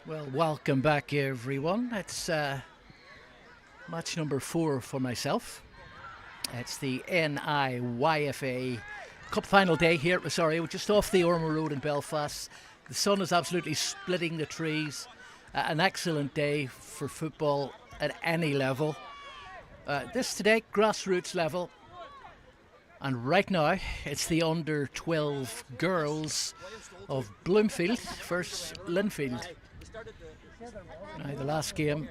Well, welcome back, everyone. It's match number 4 for myself. It's the NIYFA Cup final day here at Rosario, just off the Ormeau Road in Belfast. The sun is absolutely splitting the trees. An excellent day for football at any level. This today, grassroots level. And right now, it's the under-12 girls of Bloomfield versus Linfield. Now, the last game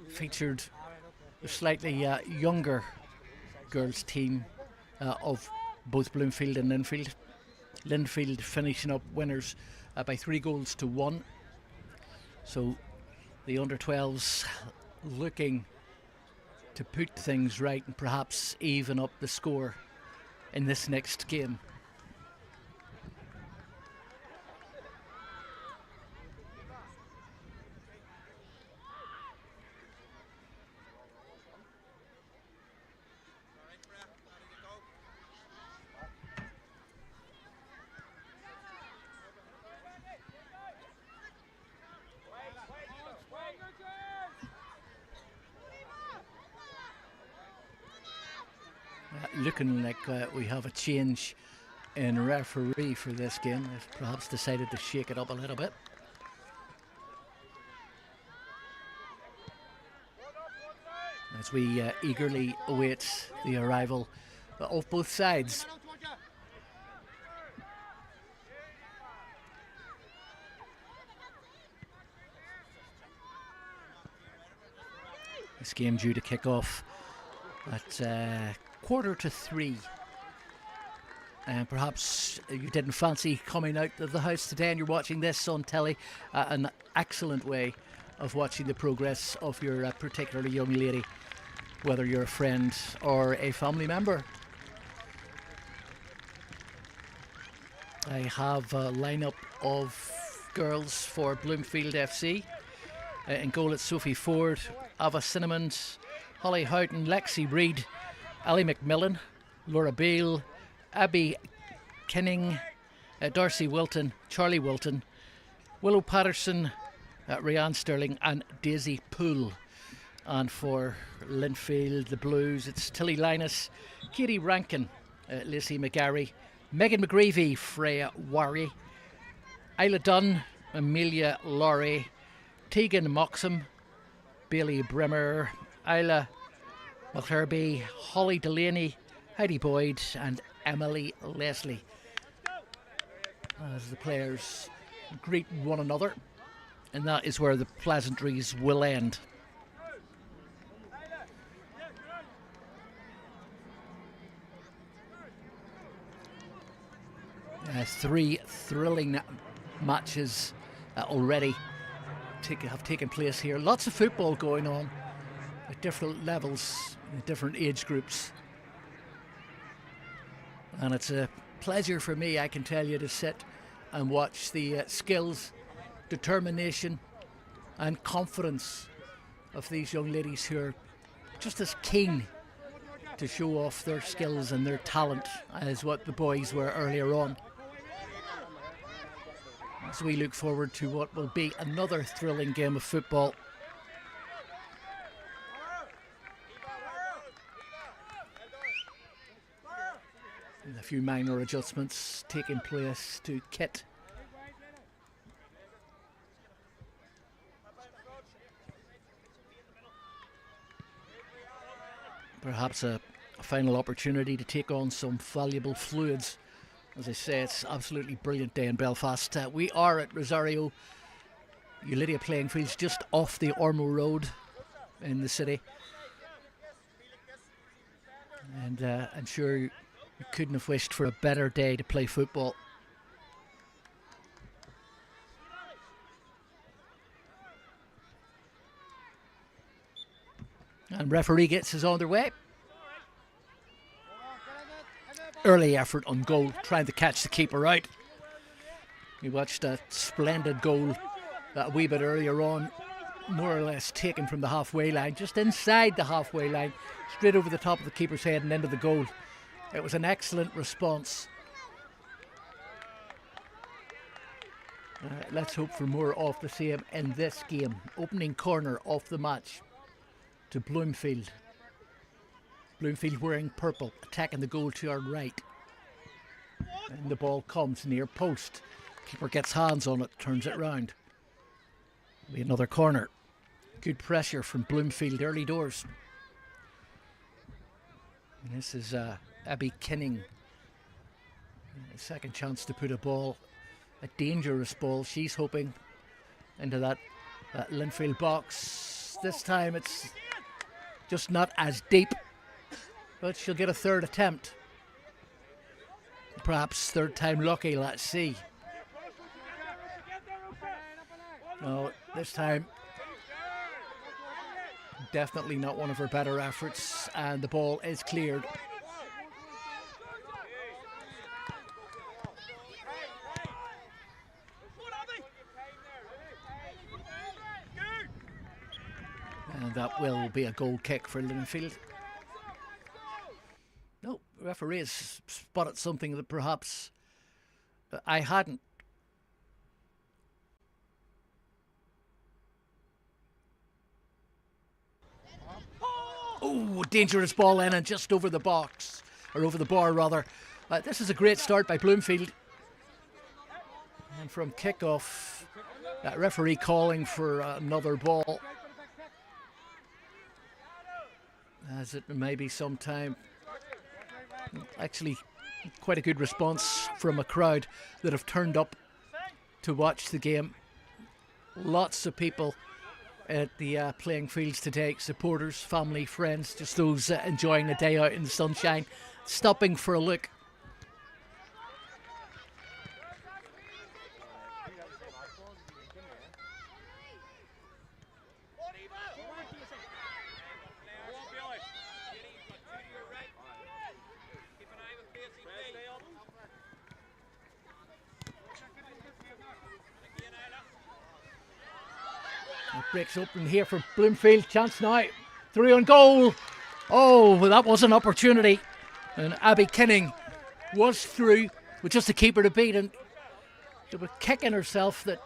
featured the slightly younger girls team of both Bloomfield and Linfield. Linfield finishing up winners by 3-1. So the under-12s looking to put things right and perhaps even up the score in this next game. Looking like we have a change in referee for this game. They've perhaps decided to shake it up a little bit. As we eagerly await the arrival of both sides. This game due to kick off at 2:45. And perhaps you didn't fancy coming out of the house today and you're watching this on telly. An excellent way of watching the progress of your particular young lady, whether you're a friend or a family member. I have a lineup of girls for Bloomfield FC. In goal it's Sophie Ford, Ava Cinnamon, Holly Houghton, Lexi Reid, Ali McMillan, Laura Beale, Abby Kenning, Darcy Wilton, Charlie Wilton, Willow Patterson, Rhiann Sterling and Daisy Poole. And for Linfield, the Blues, it's Tilly Linus, Katie Rankin, Lacey McGarry, Megan McGreevy, Freya Warry, Isla Dunn, Amelia Laurie, Tegan Moxham, Bailey Brimmer, Isla McClurby, Holly Delaney, Heidi Boyd and Emily Leslie. As the players greet one another, and that is where the pleasantries will end. Three thrilling matches already have taken place here. Lots of football going on at different levels, in different age groups. And it's a pleasure for me, I can tell you, to sit and watch the skills, determination and confidence of these young ladies who are just as keen to show off their skills and their talent as what the boys were earlier on. As we look forward to what will be another thrilling game of football. And a few minor adjustments taking place to kit. Perhaps a final opportunity to take on some valuable fluids. As I say, it's absolutely brilliant day in Belfast. We are at Rosario Ulidia playing fields just off the Ormeau Road in the city. And I'm sure you couldn't have wished for a better day to play football. And referee gets us on their way. Early effort on goal, trying to catch the keeper out. We watched that splendid goal a wee bit earlier on, more or less taken from the halfway line, just inside the halfway line, straight over the top of the keeper's head and into the goal. It was an excellent response. Let's hope for more of the same in this game. Opening corner of the match to Bloomfield. Bloomfield wearing purple, attacking the goal to our right. And the ball comes near post. Keeper gets hands on it, turns it round. Be another corner. Good pressure from Bloomfield early doors. And this is Abby Kinning. A second chance to put a ball, a dangerous ball. She's hoping into that Linfield box. This time it's just not as deep, but she'll get a third attempt. Perhaps third time lucky, let's see. No, this time definitely not one of her better efforts, and the ball is cleared. And that will be a goal kick for Linfield. No, the referee has spotted something that perhaps I hadn't. Oh, dangerous ball in and just over the box, or over the bar rather. This is a great start by Bloomfield. And from kickoff, that referee calling for another ball. As it may be some time. Actually, quite a good response from a crowd that have turned up to watch the game. Lots of people at the playing fields today, supporters, family, friends, just those enjoying a day out in the sunshine, stopping for a look. Breaks open here for Bloomfield. Chance now. Through on goal. Oh, well, that was an opportunity. And Abby Kinning was through with just a keeper to beat. And she was kicking herself that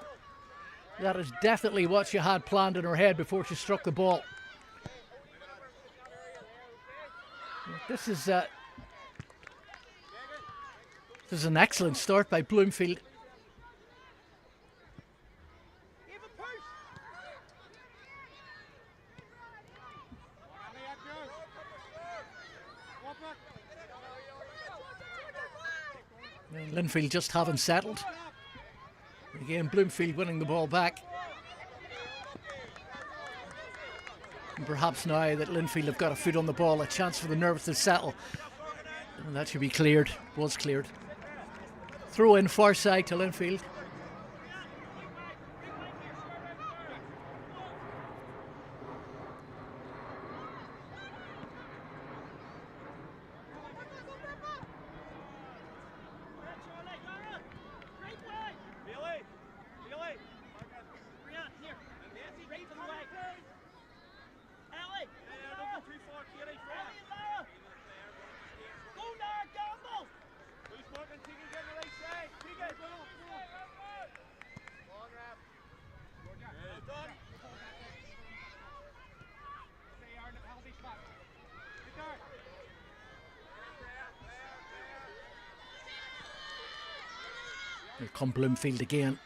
is definitely what she had planned in her head before she struck the ball. This is an excellent start by Bloomfield. Linfield just haven't settled. Again, Bloomfield winning the ball back. And perhaps now that Linfield have got a foot on the ball, a chance for the nerves to settle. And that should be cleared. Was cleared. Throw in far side to Linfield. Here come Bloomfield again.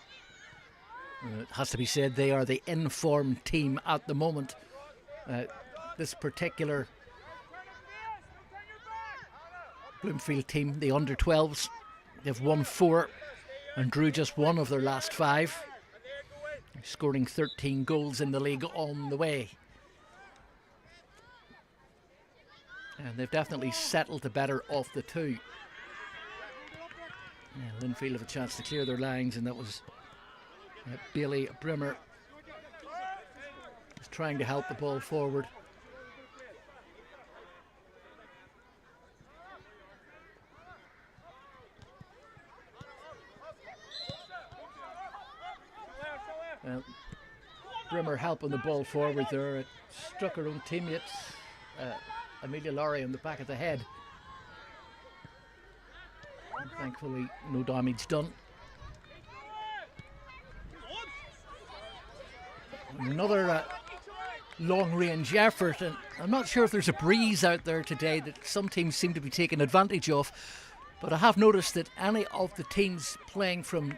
It has to be said they are the in-form team at the moment. This particular Bloomfield team, the under-12s, they've won 4 and drew just 1 of their last 5, scoring 13 goals in the league on the way. And they've definitely settled the better of the two. Yeah, Linfield have a chance to clear their lines, and that was Bailey Brimmer is trying to help the ball forward. Brimmer helping the ball forward there. It struck her own teammate, Amelia Laurie, on the back of the head. Thankfully, no damage done. Another long-range effort, and I'm not sure if there's a breeze out there today that some teams seem to be taking advantage of, but I have noticed that any of the teams playing from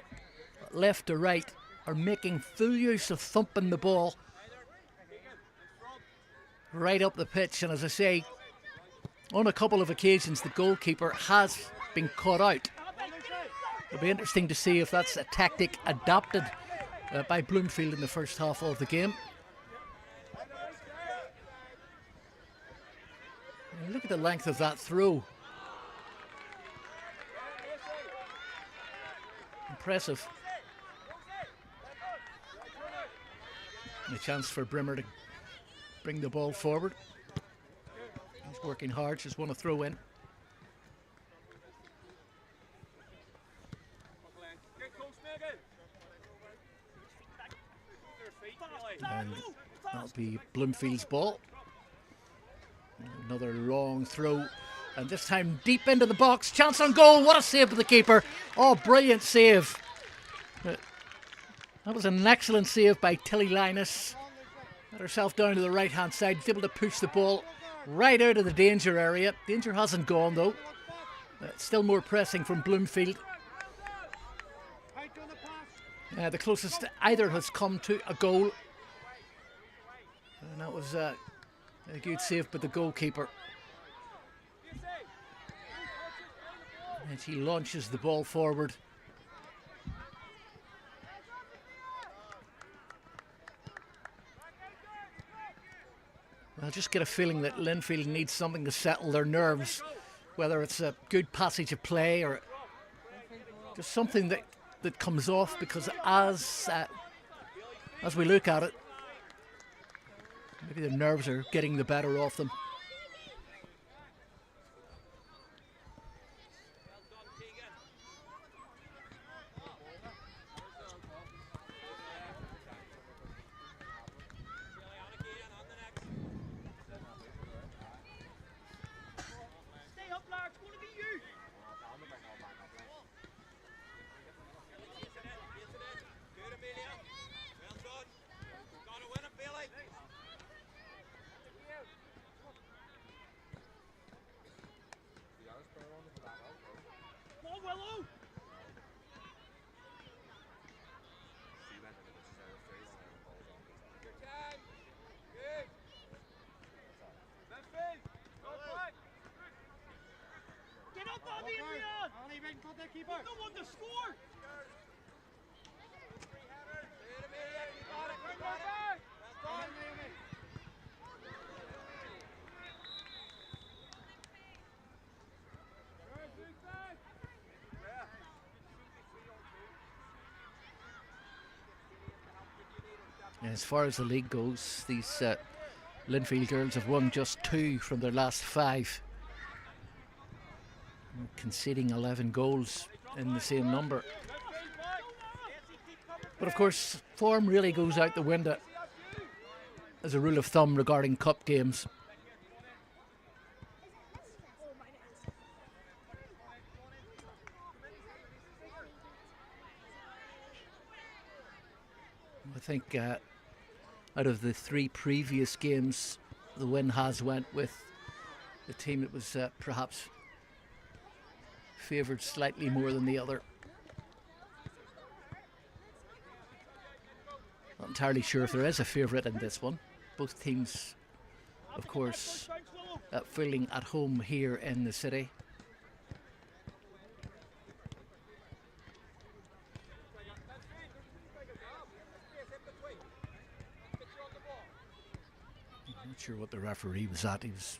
left to right are making full use of thumping the ball right up the pitch. And as I say, on a couple of occasions the goalkeeper has been caught out. It'll be interesting to see if that's a tactic adopted by Bloomfield in the first half of the game. And look at the length of that throw. Impressive. And a chance for Brimmer to bring the ball forward. He's working hard, just won a throw in. And that'll be Bloomfield's ball. Another long throw, and this time deep into the box. Chance on goal. What a save by the keeper. Oh, brilliant save. That was an excellent save by Tilly Linus. Got herself down to the right hand side, able to push the ball right out of the danger area. Danger hasn't gone though. Still more pressing from Bloomfield. The closest either has come to a goal, and that was a good save by the goalkeeper. And she launches the ball forward. I just get a feeling that Linfield needs something to settle their nerves, whether it's a good passage of play or just something that comes off, because as we look at it, maybe the nerves are getting the better of them. As far as the league goes, these Linfield girls have won just 2 from their last 5, conceding 11 goals in the same number. But of course, form really goes out the window as a rule of thumb regarding cup games. I think out of the 3 previous games, the win has went with the team that was perhaps favoured slightly more than the other. Not entirely sure if there is a favourite in this one. Both teams, of course, fielding at home here in the city. Sure what the referee was at. He was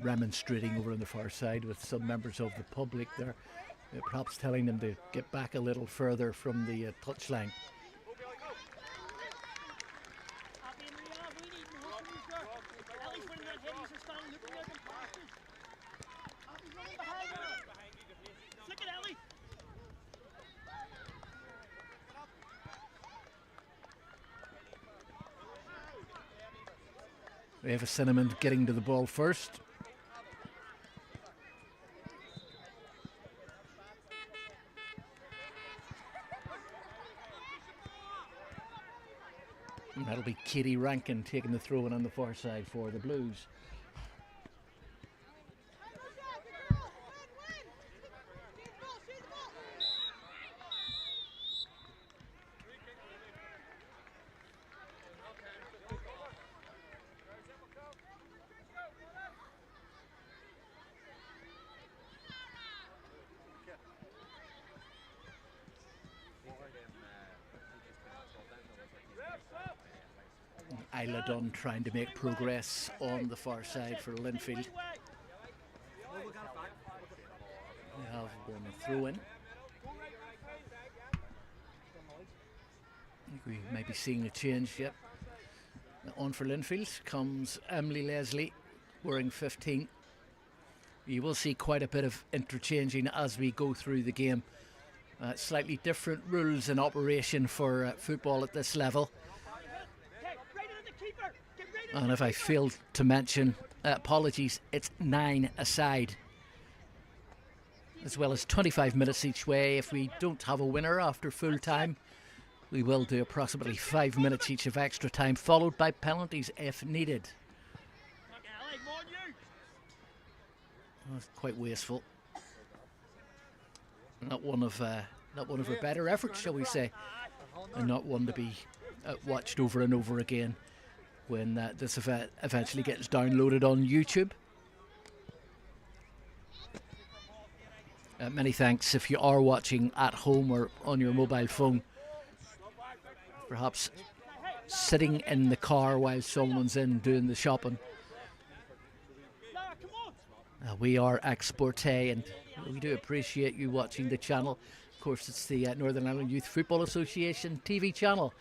remonstrating over on the far side with some members of the public there, perhaps telling them to get back a little further from the touchline. We have a Cinnamon getting to the ball first. And that'll be Katie Rankin taking the throw in on the far side for the Blues. Isla Dunn trying to make progress on the far side for Linfield. They have one throw in. I think we may be seeing a change yet. On for Linfield comes Emily Leslie wearing 15. You will see quite a bit of interchanging as we go through the game. Slightly different rules in operation for football at this level. And if I failed to mention, apologies, it's 9 aside, as well as 25 minutes each way. If we don't have a winner after full time, we will do approximately 5 minutes each of extra time, followed by penalties if needed. That's quite wasteful. Not one of her better efforts, shall we say, and not one to be watched over and over again when this event eventually gets downloaded on YouTube. Many thanks if you are watching at home or on your mobile phone, perhaps sitting in the car while someone's in doing the shopping. We are Exporte, and we do appreciate you watching the channel. Of course, it's the Northern Ireland Youth Football Association TV channel,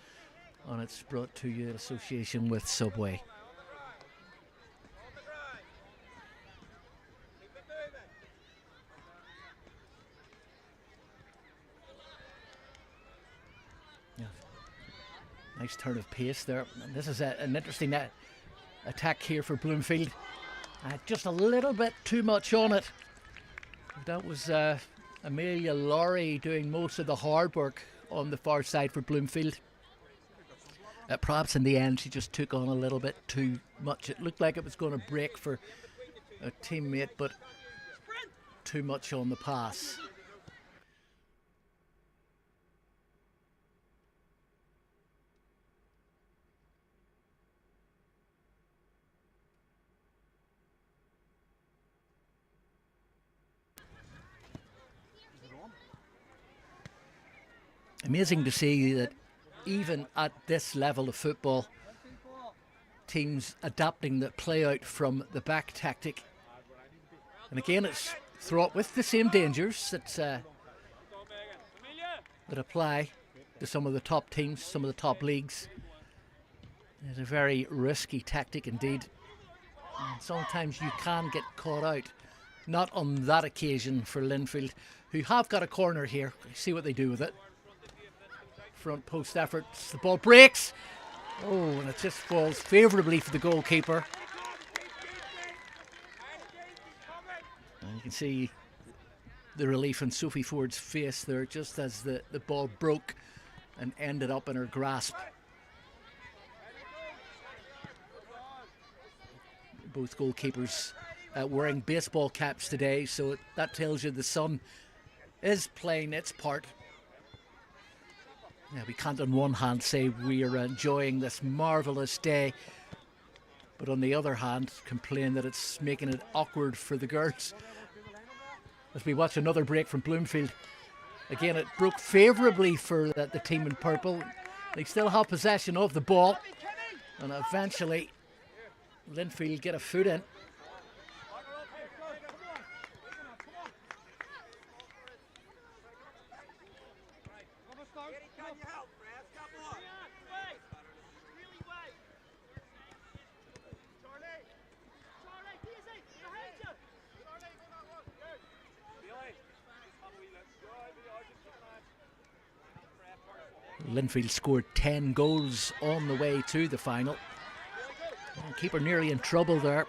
and it's brought to you in association with Subway. Yeah. Nice turn of pace there. And this is an interesting attack here for Bloomfield. Just a little bit too much on it. That was Amelia Laurie doing most of the hard work on the far side for Bloomfield. Perhaps in the end she just took on a little bit too much. It looked like it was going to break for a teammate, but too much on the pass. Amazing to see that even at this level of football, teams adapting the play out from the back tactic. And again, it's fraught with the same dangers that apply to some of the top teams, some of the top leagues. It's a very risky tactic indeed. And sometimes you can get caught out. Not on that occasion for Linfield, who have got a corner here. See what they do with it. Front post efforts, the ball breaks. Oh, and it just falls favourably for the goalkeeper. And you can see the relief in Sophie Ford's face there just as the ball broke and ended up in her grasp. Both goalkeepers wearing baseball caps today, so that tells you the sun is playing its part. Yeah, we can't on one hand say we are enjoying this marvellous day, but on the other hand complain that it's making it awkward for the girls. As we watch another break from Bloomfield. Again, it broke favourably for the team in purple. They still have possession of the ball, and eventually Linfield get a foot in. Linfield scored 10 goals on the way to the final. Keeper nearly in trouble there.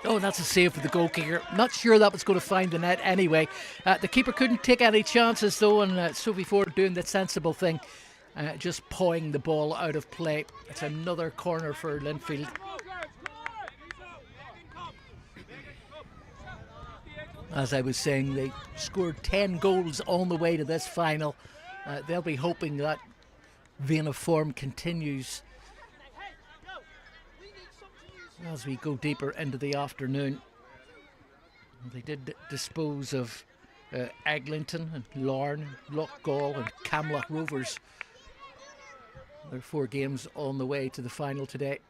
Oh, that's a save for the goalkeeper. Not sure that was going to find the net anyway. The keeper couldn't take any chances though, and Sophie Ford doing the sensible thing just pawing the ball out of play. It's another corner for Linfield. As I was saying, they scored 10 goals on the way to this final. They'll be hoping that vein of form continues as we go deeper into the afternoon. They did dispose of Eglinton and Larne, Loughgall and Camlock Rovers. There are 4 games on the way to the final today.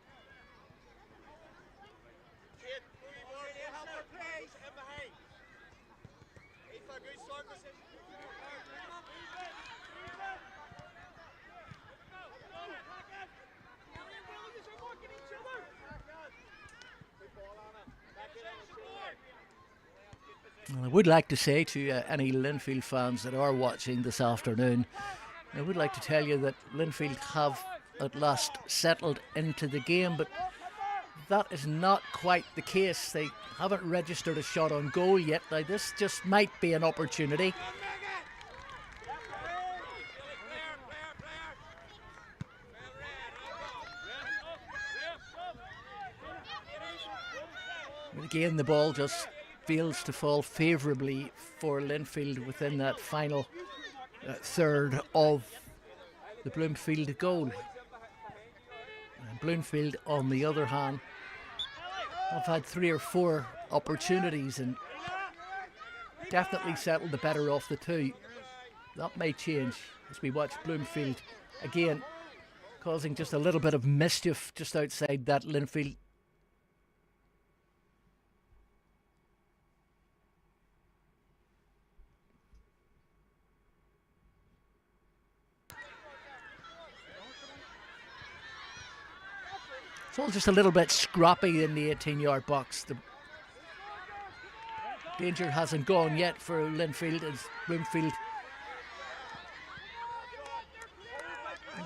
I would like to say to any Linfield fans that are watching this afternoon, I would like to tell you that Linfield have at last settled into the game, but that is not quite the case. They haven't registered a shot on goal yet. Now this just might be an opportunity. But again, the ball just fails to fall favourably for Linfield within that final third of the Bloomfield goal. And Bloomfield, on the other hand, have had 3 or 4 opportunities and definitely settled the better of the 2. That may change as we watch Bloomfield again causing just a little bit of mischief just outside that Linfield. It's all just a little bit scrappy in the 18-yard box. The danger hasn't gone yet for Linfield as Bloomfield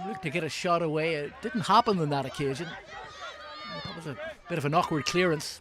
looked to get a shot away. It didn't happen on that occasion. That was a bit of an awkward clearance.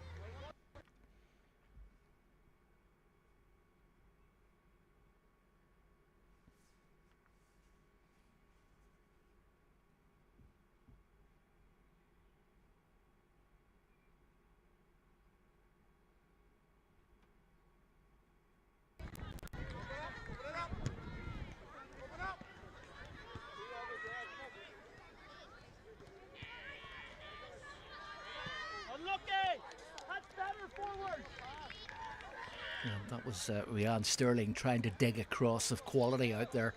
That was Rhiann Sterling trying to dig a cross of quality out there.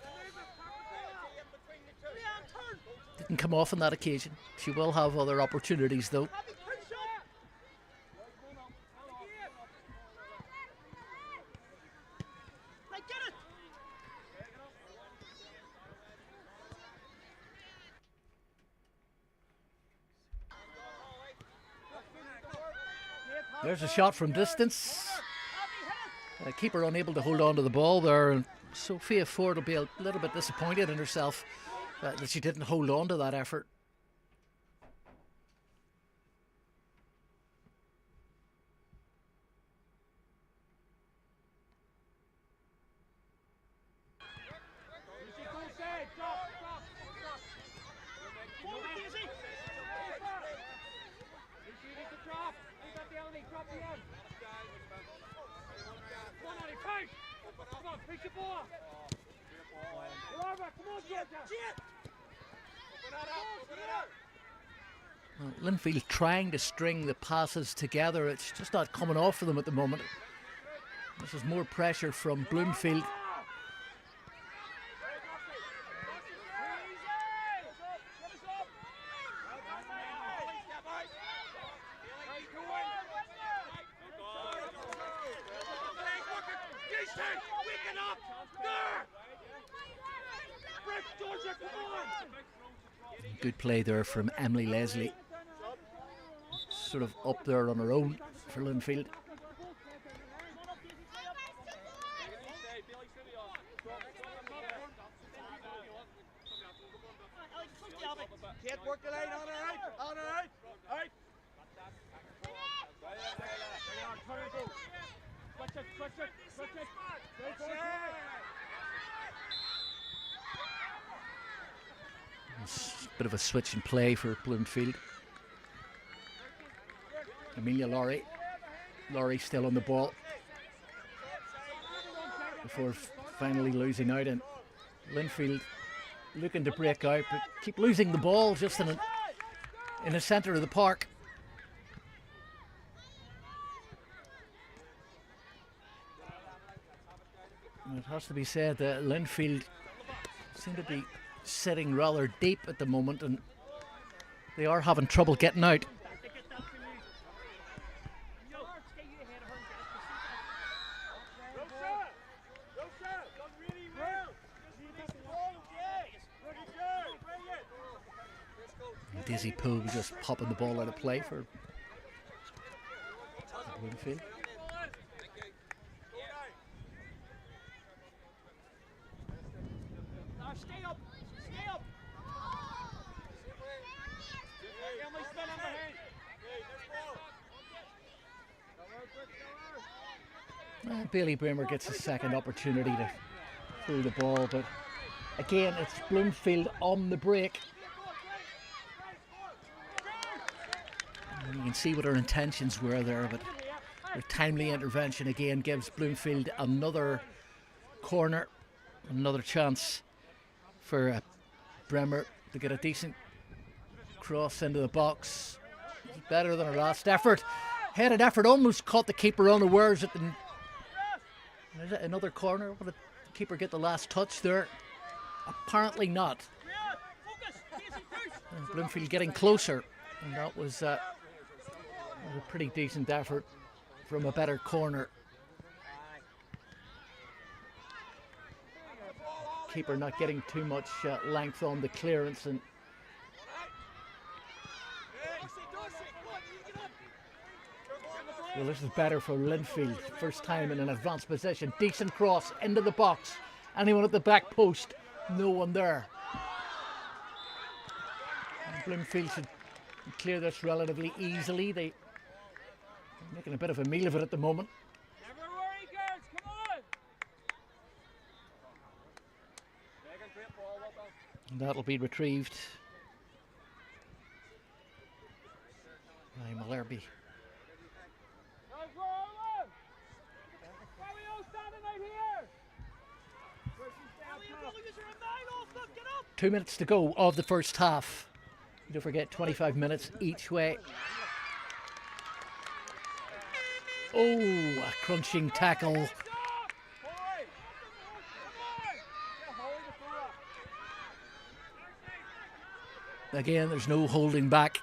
Didn't come off on that occasion. She will have other opportunities though. There's a shot from distance. Keeper unable to hold on to the ball there, and Sophia Ford will be a little bit disappointed in herself that she didn't hold on to that effort. Well, Linfield trying to string the passes together. It's just not coming off for them at the moment. This is more pressure from Bloomfield. Good play there from Emily Leslie. Sort of up there on her own for Linfield. Work the line on her right, on her right, right. Bit of a switch in play for Bloomfield. Amelia Laurie. Laurie still on the ball before finally losing out, and Linfield looking to break out but keep losing the ball just in the centre of the park. And it has to be said that Linfield seem to be sitting rather deep at the moment, and they are having trouble getting out. Dizzy Poole just popping the ball out of play for Bloomfield. Bailey Bremer gets a second opportunity to throw the ball, but again it's Bloomfield on the break. You can see what her intentions were there, but her timely intervention again gives Bloomfield another corner, another chance for Bremer to get a decent cross into the box. Better than her last effort. Headed effort almost caught the keeper unawares at the another corner. Will the keeper get the last touch there? Apparently not. And Bloomfield getting closer, and that was a pretty decent effort from a better corner. Keeper not getting too much length on the clearance, and well, this is better for Linfield. First time in an advanced position. Decent cross into the box. Anyone at the back post? No one there. And Bloomfield should clear this relatively easily. They're making a bit of a meal of it at the moment. Never worry, girls. Come on. And that'll be retrieved by Malherbe. Why are we all standing right here? 2 minutes to go of the first half. Don't forget, 25 minutes each way. Oh, a crunching tackle. Again, there's no holding back.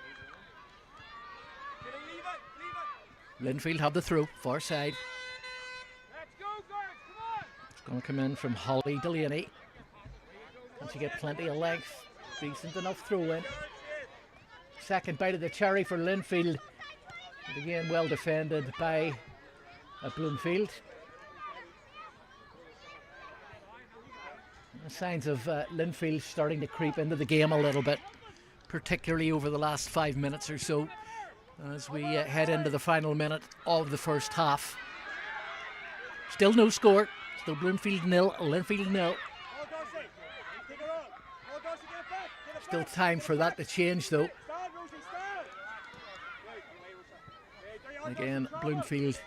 Linfield have the throw, far side. It's going to come in from Holly Delaney. Can she get plenty of length? Decent enough throw in. Second bite of the cherry for Linfield. But again, well defended by Bloomfield. Signs of Linfield starting to creep into the game a little bit, particularly over the last 5 minutes or so, as we head into the final minute of the first half. Still no score. Still Bloomfield 0, Linfield 0. Still time for that to change though. Again, Bloomfield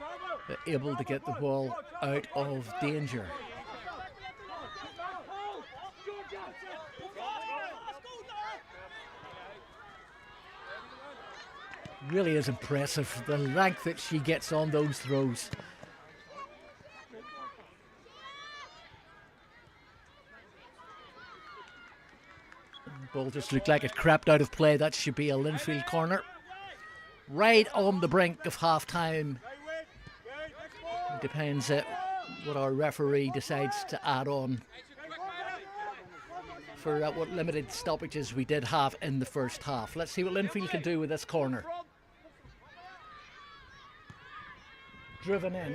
able to get the ball out of danger. Really is impressive, the length that she gets on those throws. The ball just looked like it crept out of play. That should be a Linfield corner. Right on the brink of half-time. It depends what our referee decides to add on for what limited stoppages we did have in the first half. Let's see what Linfield can do with this corner. Driven in,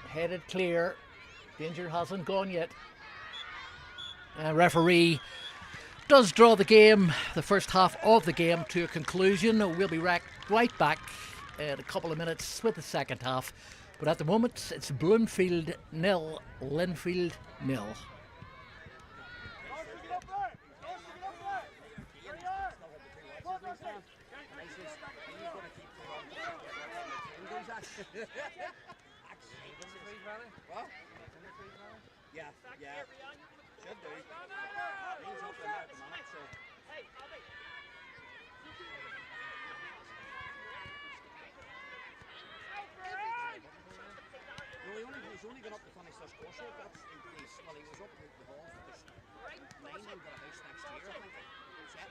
headed clear. Danger hasn't gone yet. Referee does draw the game, the first half of the game, to a conclusion. We'll be right back in a couple of minutes with the second half. But at the moment, it's Bloomfield 0, Linfield 0. Yeah, yeah. Should do. He's up in there at the moment, so. No, he's only gone up to finish this course. That's well, he was up with the balls with this 9 over the house next year, I think.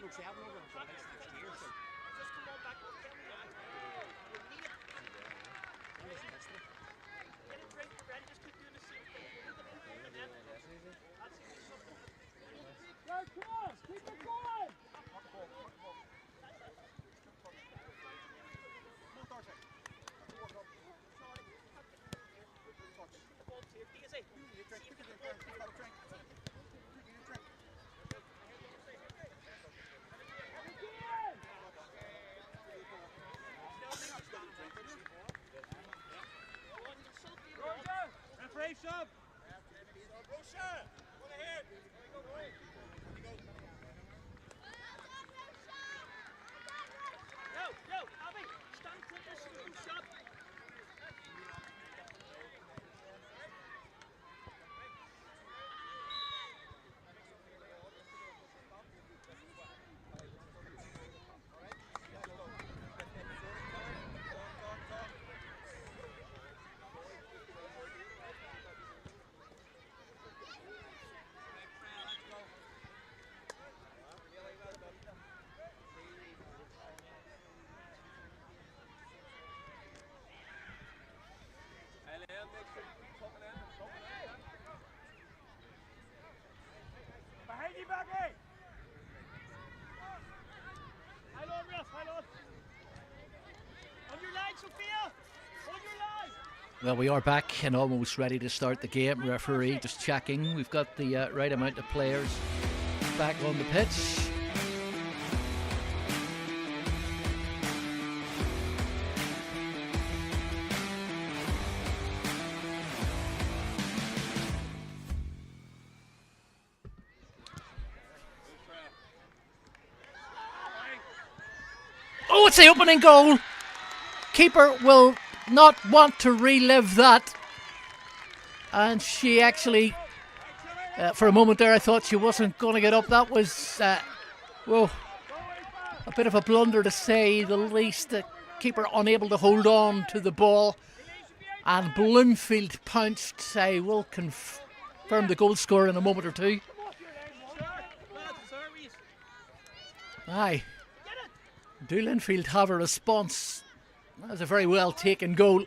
7 over the house next year, so. Just come on back up, get a drink, ready, just keep doing the same thing. Come on, keep it going! Referee sub! Yo, Abby, stand to this sub. Behind you, Baggy! Hold on, Ralph, hold on. On your line, Sophia! On your line! Well, we are back and almost ready to start the game. Referee just checking. We've got the right amount of players back on the pitch. Oh, it's the opening goal. Keeper will not want to relive that. And she actually, for a moment there, I thought she wasn't going to get up. That was, well, a bit of a blunder to say the least. The keeper unable to hold on to the ball. And Bloomfield pounced. I will confirm the goal scorer in a moment or two. Aye. Do Linfield have a response? That was a very well taken goal.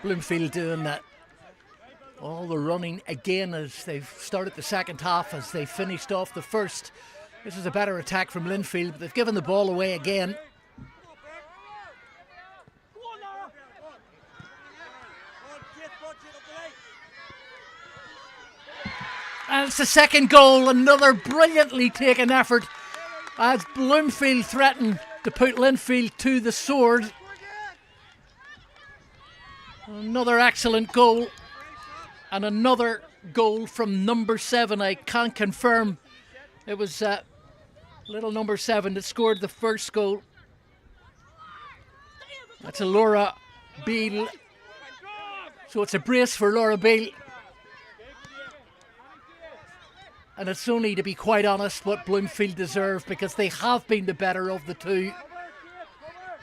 Bloomfield doing that. All the running again as they've started the second half, as they finished off the first. This is a better attack from Linfield, but they've given the ball away again. And it's the second goal, another brilliantly taken effort as Bloomfield threatened to put Linfield to the sword. Another excellent goal, and another goal from number 7. I can't confirm it was little number 7 that scored the first goal. That's a Laura Beale. So it's a brace for Laura Beale. And it's only, to be quite honest, what Bloomfield deserve, because they have been the better of the two.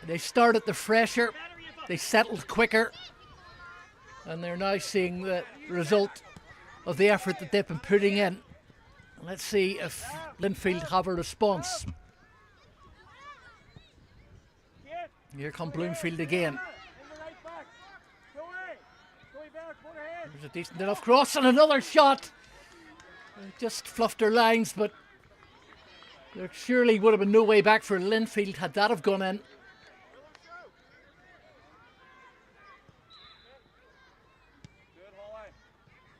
They started the fresher, they settled quicker. And they're now seeing the result of the effort that they've been putting in. Let's see if Linfield have a response. Here come Bloomfield again. There's a decent enough cross and another shot. Just fluffed her lines, but There surely would have been no way back for Linfield had that have gone in.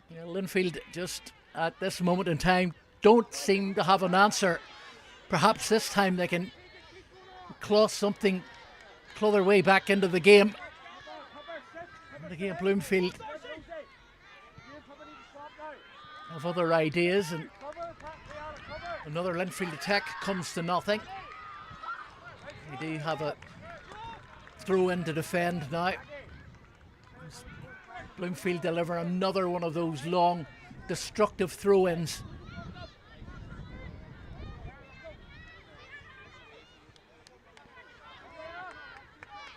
Yeah, Linfield just at this moment in time don't seem to have an answer. Perhaps this time they can claw their way back into the game. And again, Bloomfield have other ideas, and another Linfield attack comes to nothing. We do have a throw in to defend now. Bloomfield deliver another one of those long, destructive throw-ins.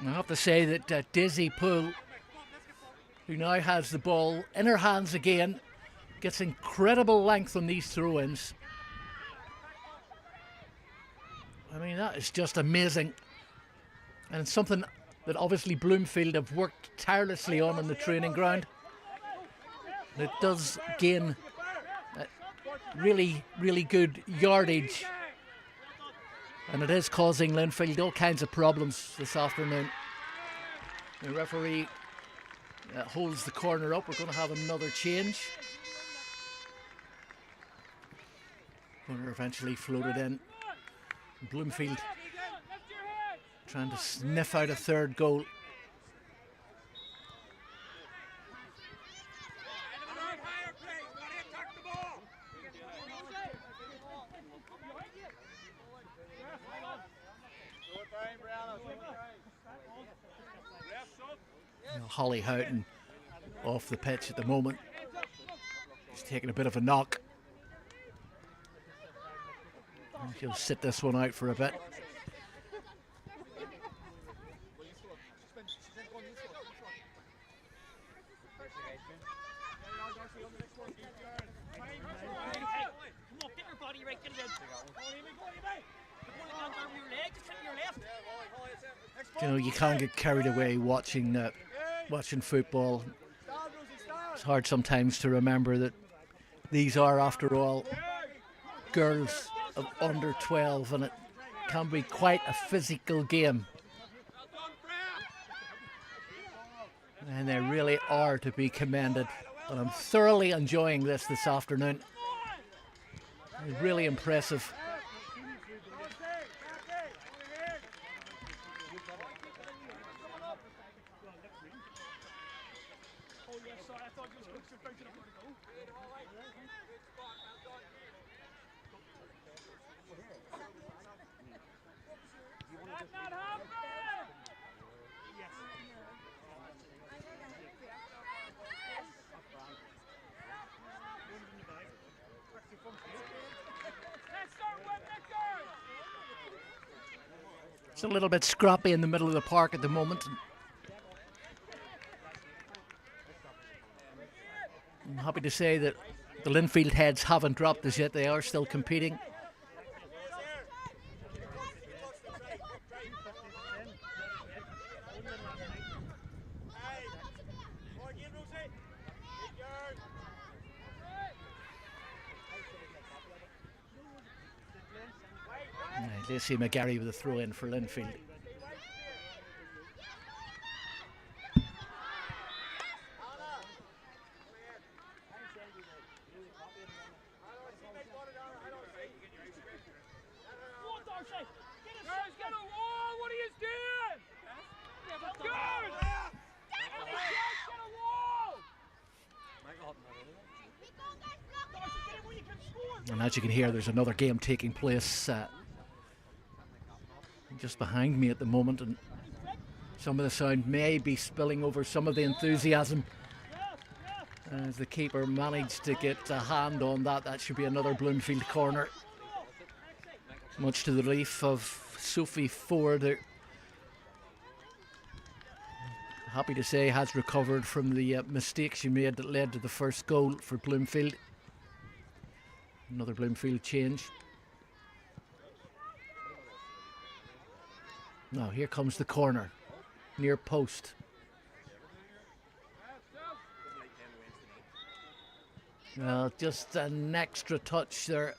I have to say that Daisy Poole, who now has the ball in her hands again, gets incredible length on these throw-ins. I mean, that is just amazing. And it's something that obviously Bloomfield have worked tirelessly on the training ground. And it does gain really, really good yardage. And it is causing Linfield all kinds of problems this afternoon. The referee holds the corner up. We're going to have another change. Corner eventually floated in. Bloomfield trying to sniff out a third goal. Holly Houghton off the pitch at the moment. He's taking a bit of a knock. He'll sit this one out for a bit. You know, you can't get carried away watching football. It's hard sometimes to remember that these are, after all, girls of under 12, and it can be quite a physical game. And they really are to be commended. And I'm thoroughly enjoying this afternoon. It's really impressive. It's a little bit scrappy in the middle of the park at the moment. I'm happy to say that the Linfield heads haven't dropped as yet. They are still competing. Lacey McGarry with a throw in for Linfield. And as you can hear, there's another game taking place just behind me at the moment, and some of the sound may be spilling over some of the enthusiasm as the keeper managed to get a hand on that. That should be another Bloomfield corner, much to the relief of Sophie Ford, who, happy to say, has recovered from the mistake she made that led to the first goal for Bloomfield. Another Bloomfield change. Now here comes the corner, near post. Well, just an extra touch there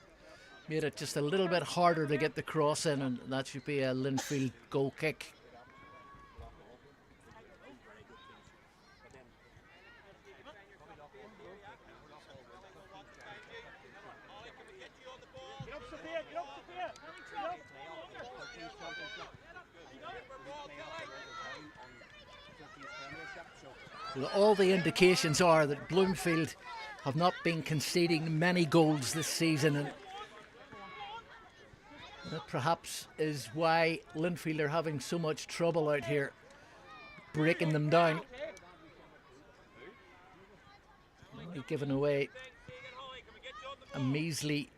made it just a little bit harder to get the cross in, and that should be a Linfield goal kick. All the indications are that Bloomfield have not been conceding many goals this season, and that perhaps is why Linfield are having so much trouble out here breaking them down. Only given away a measly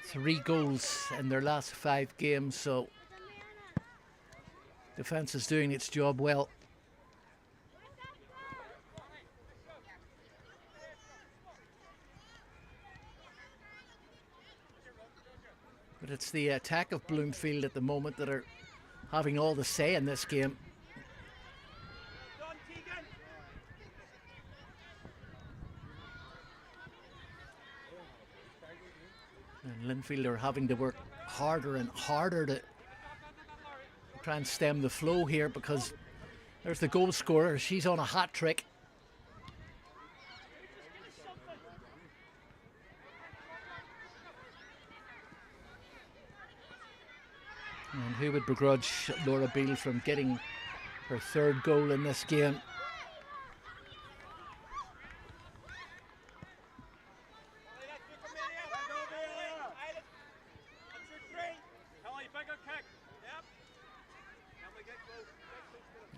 3 goals in their last 5 games, so defence is doing its job well. But it's the attack of Bloomfield at the moment that are having all the say in this game. And Linfield are having to work harder and harder to try and stem the flow here, because there's the goal scorer. She's on a hat trick. And who would begrudge Laura Beale from getting her 3rd goal in this game?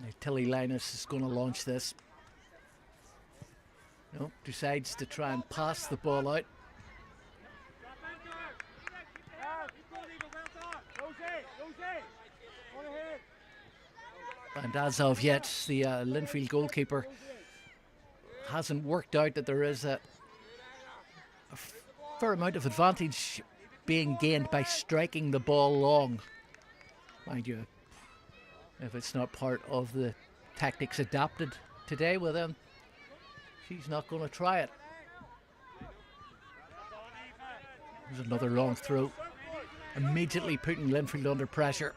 Now, Tilly Linus is going to launch this. No, decides to try and pass the ball out. And as of yet, the Linfield goalkeeper hasn't worked out that there is a fair amount of advantage being gained by striking the ball long. Mind you, if it's not part of the tactics adapted today, well then, she's not going to try it. There's another long throw, immediately putting Linfield under pressure.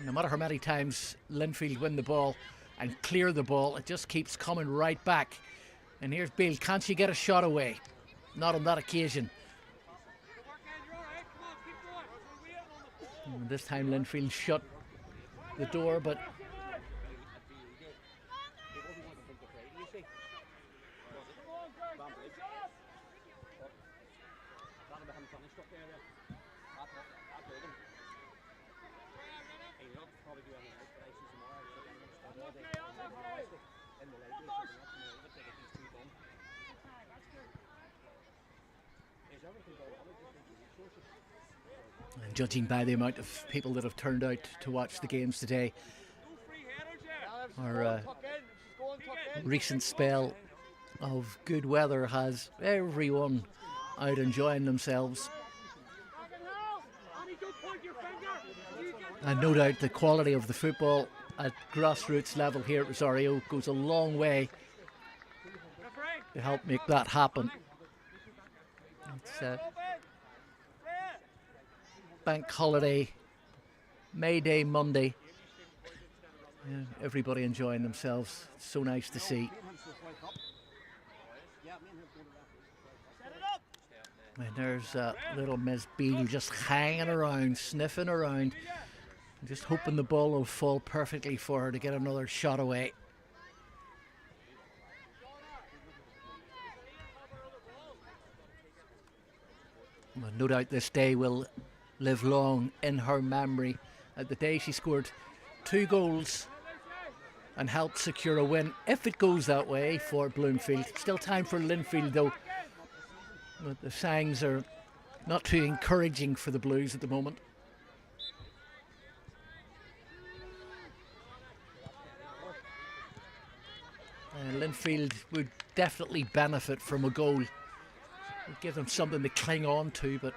No matter how many times Linfield win the ball and clear the ball, it just keeps coming right back. And here's Beale. Can she get a shot away? Not on that occasion. And this time Linfield shut the door, but and judging by the amount of people that have turned out to watch the games today, our recent spell of good weather has everyone out enjoying themselves. And no doubt the quality of the football at grassroots level here at Rosario goes a long way to help make that happen. It's bank holiday, May Day Monday. Yeah, everybody enjoying themselves. It's so nice to see. And there's little Miss Beale just hanging around, sniffing around, just hoping the ball will fall perfectly for her to get another shot away. Well, no doubt this day will live long in her memory. At the day she scored 2 goals and helped secure a win, if it goes that way for Bloomfield. Still time for Linfield though, but the signs are not too encouraging for the Blues at the moment. Linfield would definitely benefit from a goal. Would give them something to cling on to, but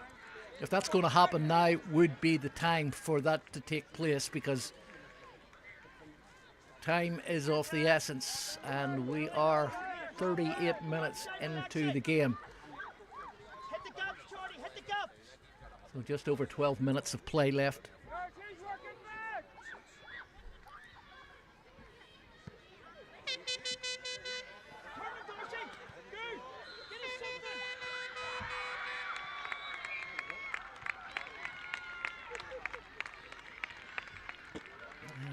if that's going to happen now, would be the time for that to take place, because time is of the essence and we are 38 minutes into the game. Hit the gap, Charlie, hit the gap. So just over 12 minutes of play left.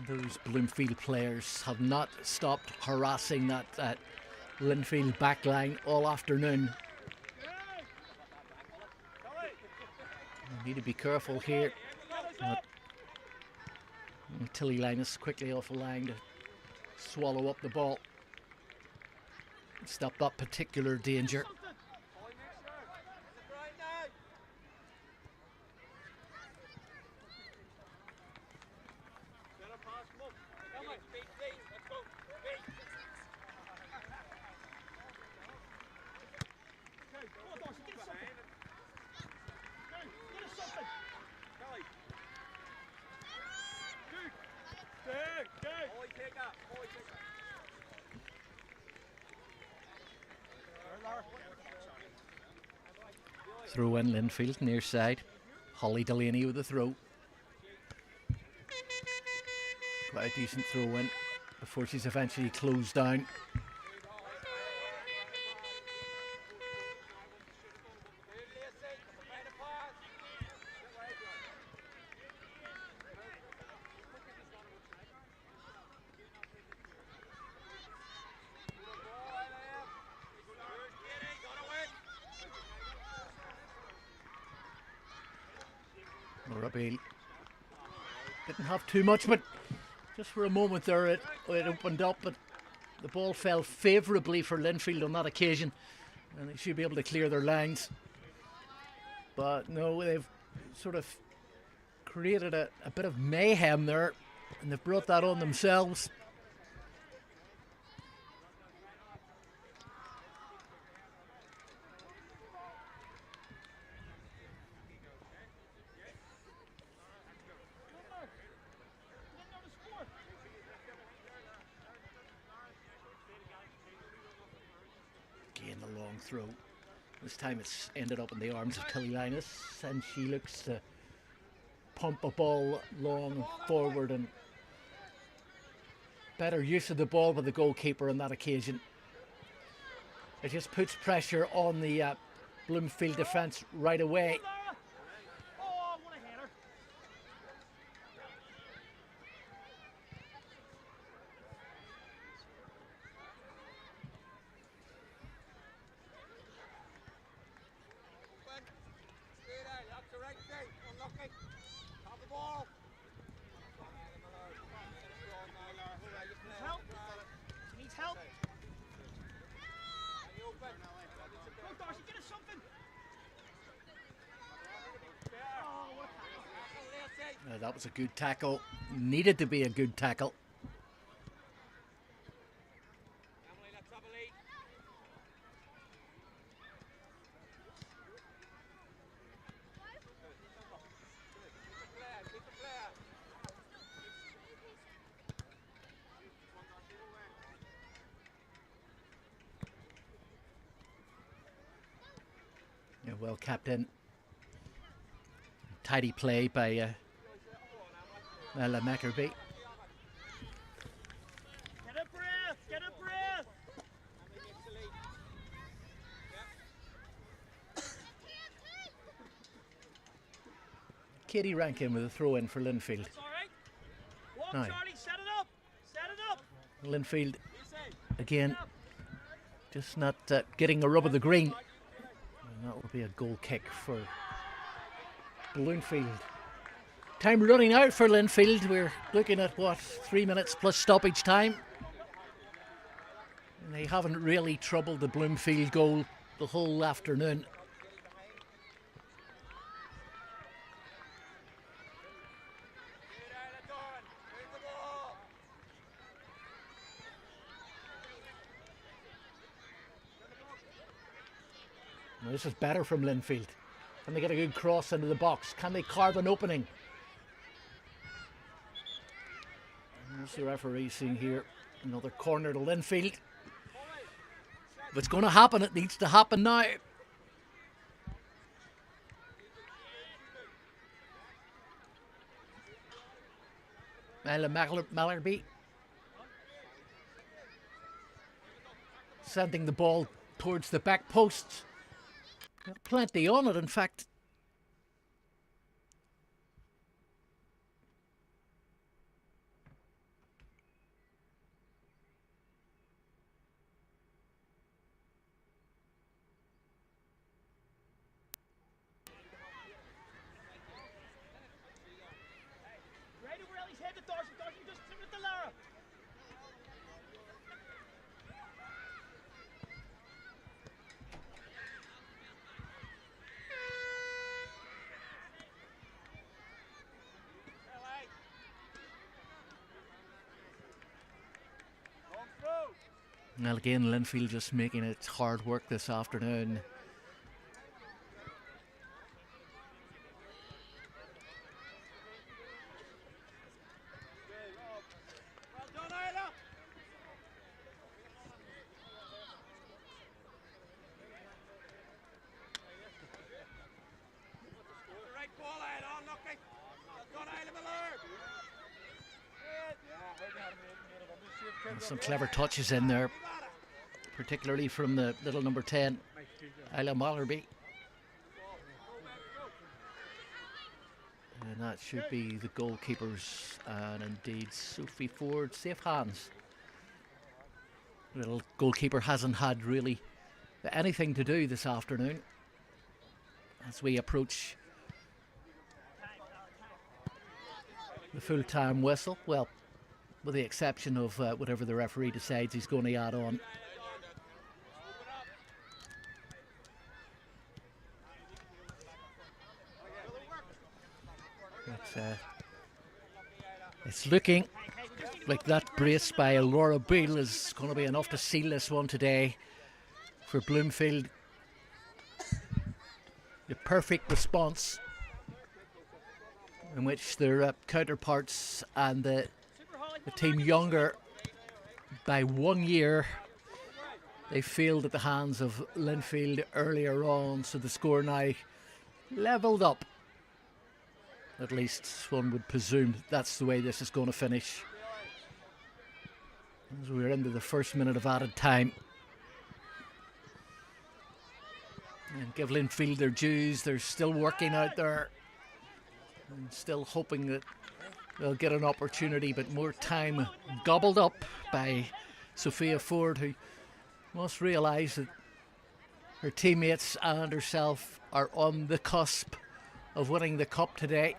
And those Bloomfield players have not stopped harassing that Linfield backline all afternoon. We need to be careful here. Tilly Linus quickly off the line to swallow up the ball. Stop that particular danger. Throw in Linfield, near side. Holly Delaney with the throw. Quite a decent throw in before she's eventually closed down. Robbie didn't have too much, but just for a moment there it opened up, but the ball fell favourably for Linfield on that occasion, and they should be able to clear their lines. But no, they've sort of created a bit of mayhem there, and they've brought that on themselves. Throw. This time it's ended up in the arms of Tilly Linus, and she looks to pump a ball long forward, and better use of the ball by the goalkeeper on that occasion. It just puts pressure on the Bloomfield defence right away. That was a good tackle. Needed to be a good tackle. Yeah, well kept in. Tidy play by Ella Mackerby. Get a breath! Get a breath! Katie Rankin with a throw in for Linfield. That's all right. Walk, Now, Charlie, set it up! Set it up! Linfield again, just not getting a rub of the green. And that will be a goal kick for Bloomfield. Time running out for Linfield. We're looking at what, 3 minutes plus stoppage time. And they haven't really troubled the Bloomfield goal the whole afternoon. Now this is better from Linfield. Can they get a good cross into the box? Can they carve an opening? There's the referee seeing here. Another corner to Linfield. If it's going to happen, it needs to happen now. Mallerby sending the ball towards the back post. Got plenty on it, in fact. Well, again, Linfield just making it hard work this afternoon. And some clever touches in there, particularly from the little number 10, Isla Mallerby. And that should be the goalkeepers, and indeed Sophie Ford, safe hands. Little goalkeeper hasn't had really anything to do this afternoon as we approach the full-time whistle. Well, with the exception of whatever the referee decides he's going to add on. It's looking like that brace by Laura Beale is going to be enough to seal this one today for Bloomfield. The perfect response in which their counterparts and the team younger by 1 year, they failed at the hands of Linfield earlier on, so the score now levelled up. At least one would presume that's the way this is going to finish. As we're into the first minute of added time. And give Linfield their dues, they're still working out there and still hoping that they'll get an opportunity, but more time gobbled up by Sophia Ford, who must realise that her teammates and herself are on the cusp of winning the cup today.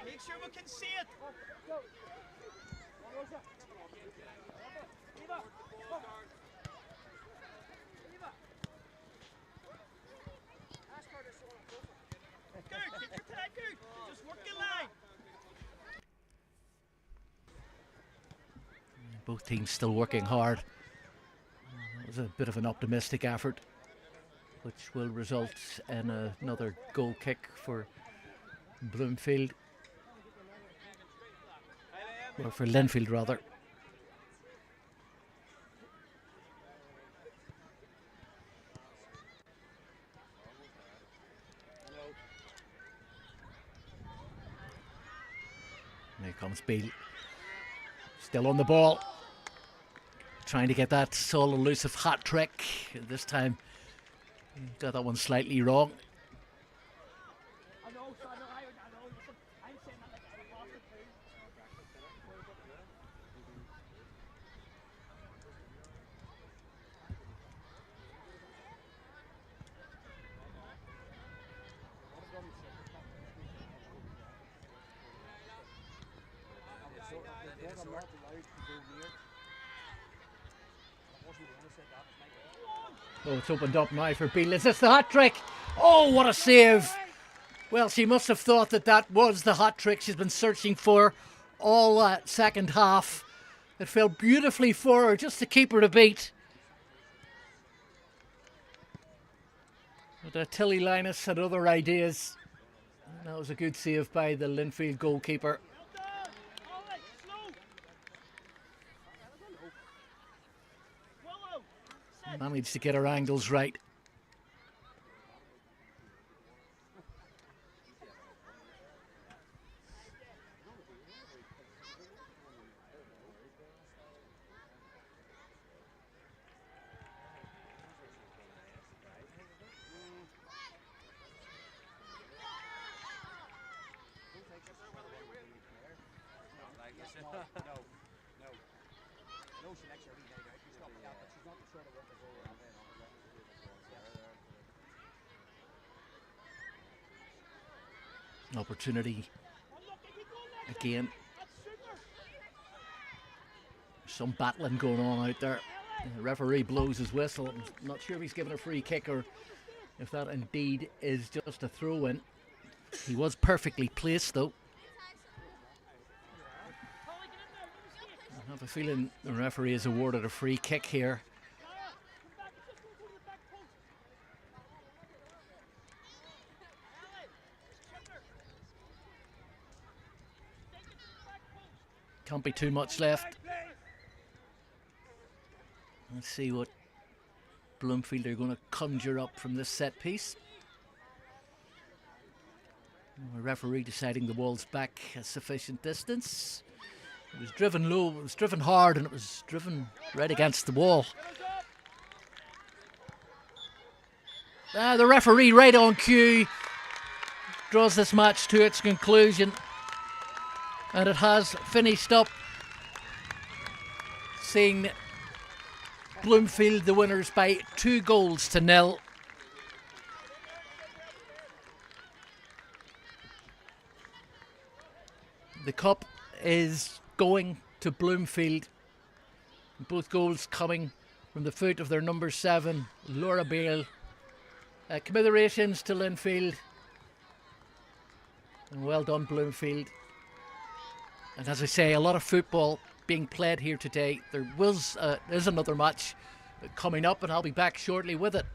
Make sure we can see it. Good, get your tag good. Just work your line. Both teams still working hard. It was a bit of an optimistic effort, which will result in another goal kick for Bloomfield. Or for Linfield, rather. Here comes Beale. Still on the ball. Trying to get that sole elusive hat trick. This time, got that one slightly wrong. Oh, it's opened up now for Beale. Is this the hat trick? Oh, what a save! Well, she must have thought that that was the hat trick she's been searching for all that second half. It fell beautifully for her just to keep her to beat. But Tilly Linus had other ideas. That was a good save by the Linfield goalkeeper. Managed to get her angles right. No, she likes her wee night out and stuff like that, but she's not the sort of one to go around there. Opportunity again. Some battling going on out there. The referee blows his whistle. I'm not sure if he's given a free kick or if that indeed is just a throw-in. He was perfectly placed though. I have a feeling the referee has awarded a free kick here. Can't be too much left. Let's see what Bloomfield are going to conjure up from this set piece. The referee deciding the ball's back a sufficient distance. It was driven low, it was driven hard, and it was driven right against the wall. The referee, right on cue, draws this match to its conclusion. And it has finished up, seeing Bloomfield the winners by 2-0. The cup is going to Bloomfield. Both goals coming from the foot of their number 7, Laura Beale. Commiserations to Linfield. And well done, Bloomfield. And as I say, a lot of football being played here today. There is another match coming up, and I'll be back shortly with it.